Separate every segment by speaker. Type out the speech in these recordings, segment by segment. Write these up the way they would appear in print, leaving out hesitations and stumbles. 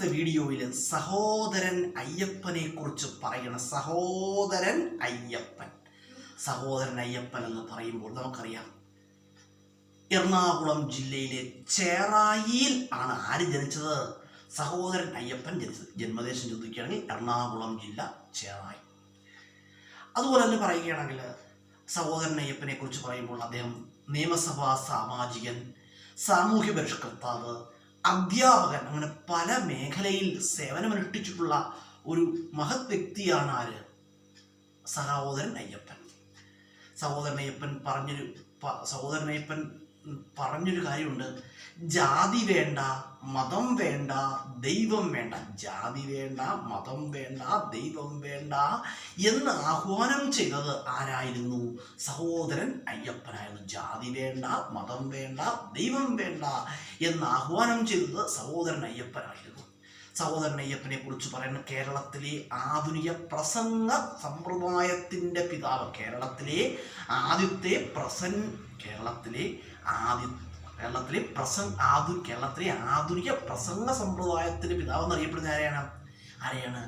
Speaker 1: ഇന്നത്തെ വീഡിയോയിൽ സഹോദരൻ അയ്യപ്പനെ കുറിച്ച് പറയണം. സഹോദരൻ അയ്യപ്പൻ എന്ന് പറയുമ്പോൾ നമുക്കറിയാം, എറണാകുളം ജില്ലയിലെ ചേറായിയിൽ ആണ് ആര് ജനിച്ചത്? സഹോദരൻ അയ്യപ്പൻ ജനിച്ചത്. ജന്മദേശം ചോദിക്കുകയാണെങ്കിൽ എറണാകുളം ജില്ല ചേറായി. അതുപോലെ തന്നെ പറയുകയാണെങ്കിൽ സഹോദരൻ അയ്യപ്പനെ കുറിച്ച് പറയുമ്പോൾ അദ്ദേഹം നിയമസഭാ സാമാജികൻ, സാമൂഹ്യ പരിഷ്കർത്താവ്, അധ്യാപകൻ, അങ്ങനെ പല മേഖലയിൽ സേവനമനുഷ്ഠിച്ചിട്ടുള്ള ഒരു മഹത് വ്യക്തിയാണ് ആര്? സഹോദരൻ അയ്യപ്പൻ. സഹോദരൻ അയ്യപ്പൻ പറഞ്ഞൊരു കാര്യമുണ്ട്: ജാതി വേണ്ട, മതം വേണ്ട, ദൈവം വേണ്ട. ജാതി വേണ്ട, മതം വേണ്ട, ദൈവം വേണ്ട എന്ന് ആഹ്വാനം ചെയ്തത് ആരായിരുന്നു? സഹോദരൻ അയ്യപ്പനായിരുന്നു. ജാതി വേണ്ട, മതം വേണ്ട, ദൈവം വേണ്ട എന്ന് ആഹ്വാനം ചെയ്തത് സഹോദരൻ അയ്യപ്പനായിരുന്നു. സഹോദരൻ അയ്യപ്പനെ കുറിച്ച് പറയുന്ന കേരളത്തിലെ ആധുനിക പ്രസംഗ സമ്പ്രദായത്തിൻ്റെ പിതാവ്, കേരളത്തിലെ ആധുനിക പ്രസംഗ സമ്പ്രദായത്തിന്റെ പിതാവ് എന്നറിയപ്പെടുന്ന ആരെയാണ്?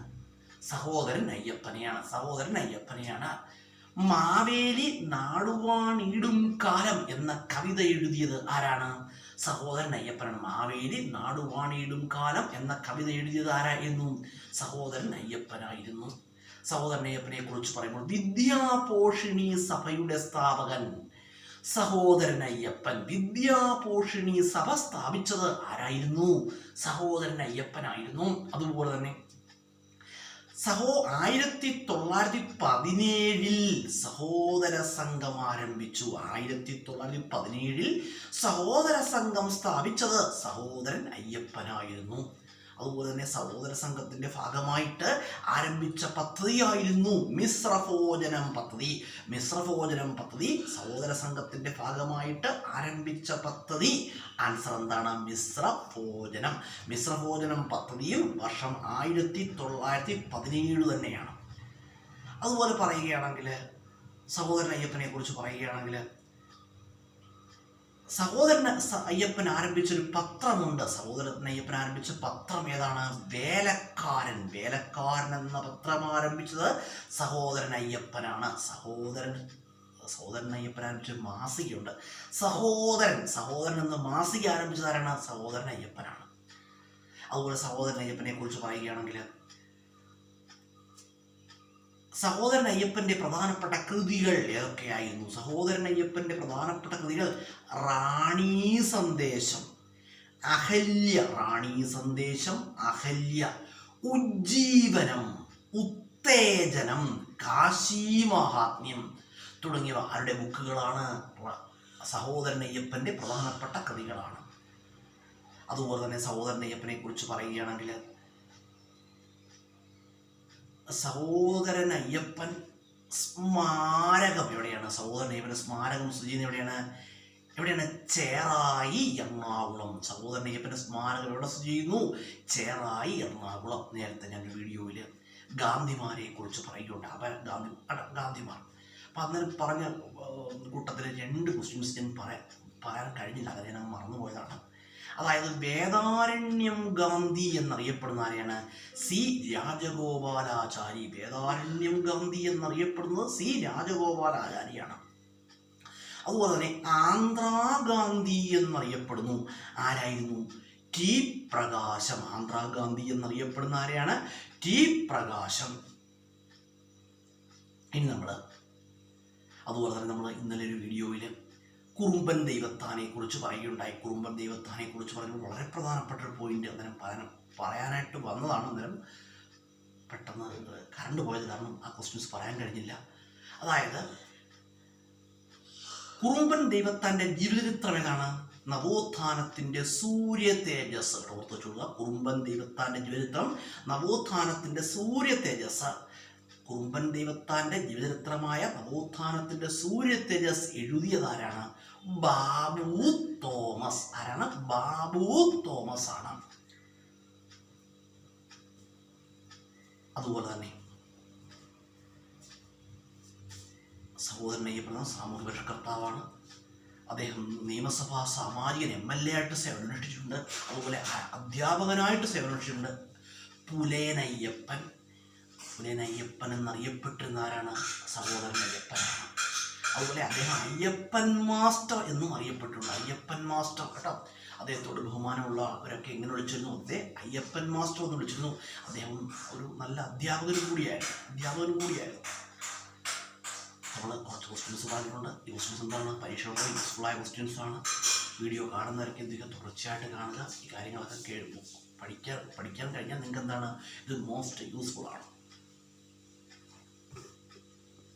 Speaker 1: സഹോദരൻ അയ്യപ്പനെയാണ്. മാവേലി നാടുവാണിടും കാലം എന്ന കവിത എഴുതിയത് ആരാണ്? സഹോദരൻ അയ്യപ്പനാണ്. മാവേലി നാടുവാണിടും കാലം എന്ന കവിത എഴുതിയത് ആരായിരുന്നു? സഹോദരൻ അയ്യപ്പനായിരുന്നു. സഹോദരൻ അയ്യപ്പനെ കുറിച്ച് പറയുമ്പോൾ വിദ്യാപോഷിണി സഭയുടെ സ്ഥാപകൻ സഹോദരൻ അയ്യപ്പൻ. വിദ്യാപോഷിണി സഭ സ്ഥാപിച്ചത് ആരായിരുന്നു? സഹോദരൻ അയ്യപ്പനായിരുന്നു. അതുപോലെ തന്നെ 1917 സഹോദര സംഘം ആരംഭിച്ചു. 1917 സഹോദര സംഘം സ്ഥാപിച്ചത് സഹോദരൻ അയ്യപ്പനായിരുന്നു. അതുപോലെ തന്നെ സഹോദര സംഘത്തിന്റെ ഭാഗമായിട്ട് ആരംഭിച്ച പദ്ധതിയായിരുന്നു മിശ്രഭോജനം പദ്ധതി. സഹോദര സംഘത്തിന്റെ ഭാഗമായിട്ട് ആരംഭിച്ച പദ്ധതി. ആൻസർ എന്താണ്? മിശ്രഭോജനം പദ്ധതിയും വർഷം 1917 തന്നെയാണ്. അതുപോലെ പറയുകയാണെങ്കിൽ സഹോദരൻ അയ്യപ്പനെ കുറിച്ച് പറയുകയാണെങ്കിൽ സഹോദരൻ അയ്യപ്പൻ ആരംഭിച്ചൊരു പത്രമുണ്ട്. സഹോദരൻ അയ്യപ്പൻ ആരംഭിച്ച പത്രം ഏതാണ്? വേലക്കാരൻ എന്ന പത്രം ആരംഭിച്ചത് സഹോദരൻ അയ്യപ്പനാണ്. സഹോദരൻ അയ്യപ്പൻ ആരംഭിച്ച മാസികയുണ്ട്. സഹോദരൻ എന്ന മാസിക ആരംഭിച്ചത് ആരാണ്? സഹോദരൻ അയ്യപ്പനാണ്. അതുപോലെ സഹോദരൻ അയ്യപ്പനെ കുറിച്ച് പറയുകയാണെങ്കിൽ സഹോദരൻ അയ്യപ്പന്റെ പ്രധാനപ്പെട്ട കൃതികൾ ഏതൊക്കെയായിരുന്നു? സഹോദരൻ അയ്യപ്പന്റെ പ്രധാനപ്പെട്ട കൃതികൾ റാണീ സന്ദേശം, അഹല്യ, ഉജ്ജീവനം, ഉത്തേജനം, കാശീമഹാത്മ്യം തുടങ്ങിയവ ആരുടെ ബുക്കുകളാണ്? സഹോദരൻ അയ്യപ്പന്റെ പ്രധാനപ്പെട്ട കൃതികളാണ്. അതുപോലെ തന്നെ സഹോദരൻ അയ്യപ്പനെ കുറിച്ച് പറയുകയാണെങ്കിൽ സഹോദരൻ അയ്യപ്പൻ സ്മാരകം എവിടെയാണ്? സഹോദരൻ അയ്യപ്പൻ സ്മാരകം സ്ഥിതി ചെയ്യുന്നത് എവിടെയാണ്? ചേറായി, എറണാകുളം. സഹോദരൻ അയ്യപ്പൻ്റെ സ്മാരകം എവിടെ സ്ഥിതി ചെയ്യുന്നു? ചേറായി, എറണാകുളം. നേരത്തെ ഞാൻ വീഡിയോയിൽ ഗാന്ധിമാരെ കുറിച്ച് പറയുകയുണ്ട്. ഗാന്ധിമാർ അപ്പം അന്നേരം പറഞ്ഞ കൂട്ടത്തിൽ 2 ക്വസ്റ്റ്യൻസ് ഞാൻ പറയാൻ കഴിഞ്ഞില്ല. അത് ഞാൻ മറന്നുപോയതാണ്. അതായത് വേദാരണ്യം ഗാന്ധി എന്നറിയപ്പെടുന്ന ആരെയാണ്? സി രാജഗോപാലാചാരി. വേദാരണ്യം ഗാന്ധി എന്നറിയപ്പെടുന്നത് സി രാജഗോപാലാചാരിയാണ്. അതുപോലെ തന്നെ ആന്ധ്രാഗാന്ധി എന്നറിയപ്പെടുന്നു ആരായിരുന്നു? ടി പ്രകാശം. ആന്ധ്രാഗാന്ധി എന്നറിയപ്പെടുന്ന ആരെയാണ്? ടി പ്രകാശം. ഇനി അതുപോലെ തന്നെ നമ്മൾ ഇന്നലെ ഒരു വീഡിയോയിൽ കുറുമ്പൻ ദൈവത്താനെ കുറിച്ച് പറയുകയുണ്ടായി. കുറുമ്പൻ ദൈവത്താനെ കുറിച്ച് പറയുമ്പോൾ വളരെ പ്രധാനപ്പെട്ട ഒരു പോയിന്റ് അന്നേരം പറയാനായിട്ട് വന്നതാണ്. അന്നേരം പെട്ടെന്ന് കറണ്ട് പോയത് കാരണം ആ ക്വസ്റ്റ്യൻസ് പറയാൻ കഴിഞ്ഞില്ല. അതായത് കുറുമ്പൻ ദൈവത്താൻ്റെ ജീവചരിത്രം ഏതാണ്? നവോത്ഥാനത്തിൻ്റെ സൂര്യ തേജസ്. ഓർത്തുവെച്ചുകൊള്ളുക, കുറുമ്പൻ ദൈവത്താൻ്റെ ജീവചരിത്രം നവോത്ഥാനത്തിൻ്റെ സൂര്യ തേജസ്. കുറുമ്പൻ ദൈവത്താൻ്റെ ജീവചരിത്രമായ നവോത്ഥാനത്തിൻ്റെ സൂര്യ തേജസ് എഴുതിയതാരാണ്? ബാബു തോമസ്. ആരാണ്? ബാബു തോമസ് ആണ്. അതുപോലെ തന്നെ സഹോദരൻ അയ്യപ്പൻ സാമൂഹ്യ പരിഷ്കർത്താവാണ്. അദ്ദേഹം നിയമസഭാ സാമാജികൻ MLA ആയിട്ട് സേവനമനുഷ്ഠിച്ചിട്ടുണ്ട്. അതുപോലെ അധ്യാപകനായിട്ട് സേവനമനുഷ്ഠിച്ചിട്ടുണ്ട്. പുലേനയ്യപ്പൻ എന്നറിയപ്പെട്ടിരുന്ന ആരാണ്? സഹോദരൻ അയ്യപ്പനാണ്. അതുപോലെ അദ്ദേഹം അയ്യപ്പൻ മാസ്റ്റർ എന്നും അറിയപ്പെട്ടിട്ടുണ്ട്. അയ്യപ്പൻ മാസ്റ്റർ കേട്ടോ. അദ്ദേഹത്തോട് ബഹുമാനമുള്ളവരൊക്കെ എങ്ങനെ വിളിച്ചിരുന്നു? അയ്യപ്പൻ മാസ്റ്റർ എന്ന് വിളിച്ചിരുന്നു. അദ്ദേഹം ഒരു നല്ല അധ്യാപകനും കൂടിയായിരുന്നു. നമ്മൾ കുറച്ച് ക്വസ്റ്റ്യൻസ് പറഞ്ഞിട്ടുണ്ട്. ഈ ക്വസ്റ്റ്യൻസ് എന്താണ്? പരീക്ഷയുടെ യൂസ്ഫുള്ളായ ക്വസ്റ്റ്യൻസ് ആണ്. വീഡിയോ കാണുന്നവർക്ക് എന്തൊക്കെ തുടർച്ചയായിട്ട് കാണുക. ഈ കാര്യങ്ങളൊക്കെ പഠിക്കാൻ കഴിഞ്ഞാൽ നിങ്ങൾക്ക് എന്താണ്? ഇത് മോസ്റ്റ് യൂസ്ഫുൾ ആണ്.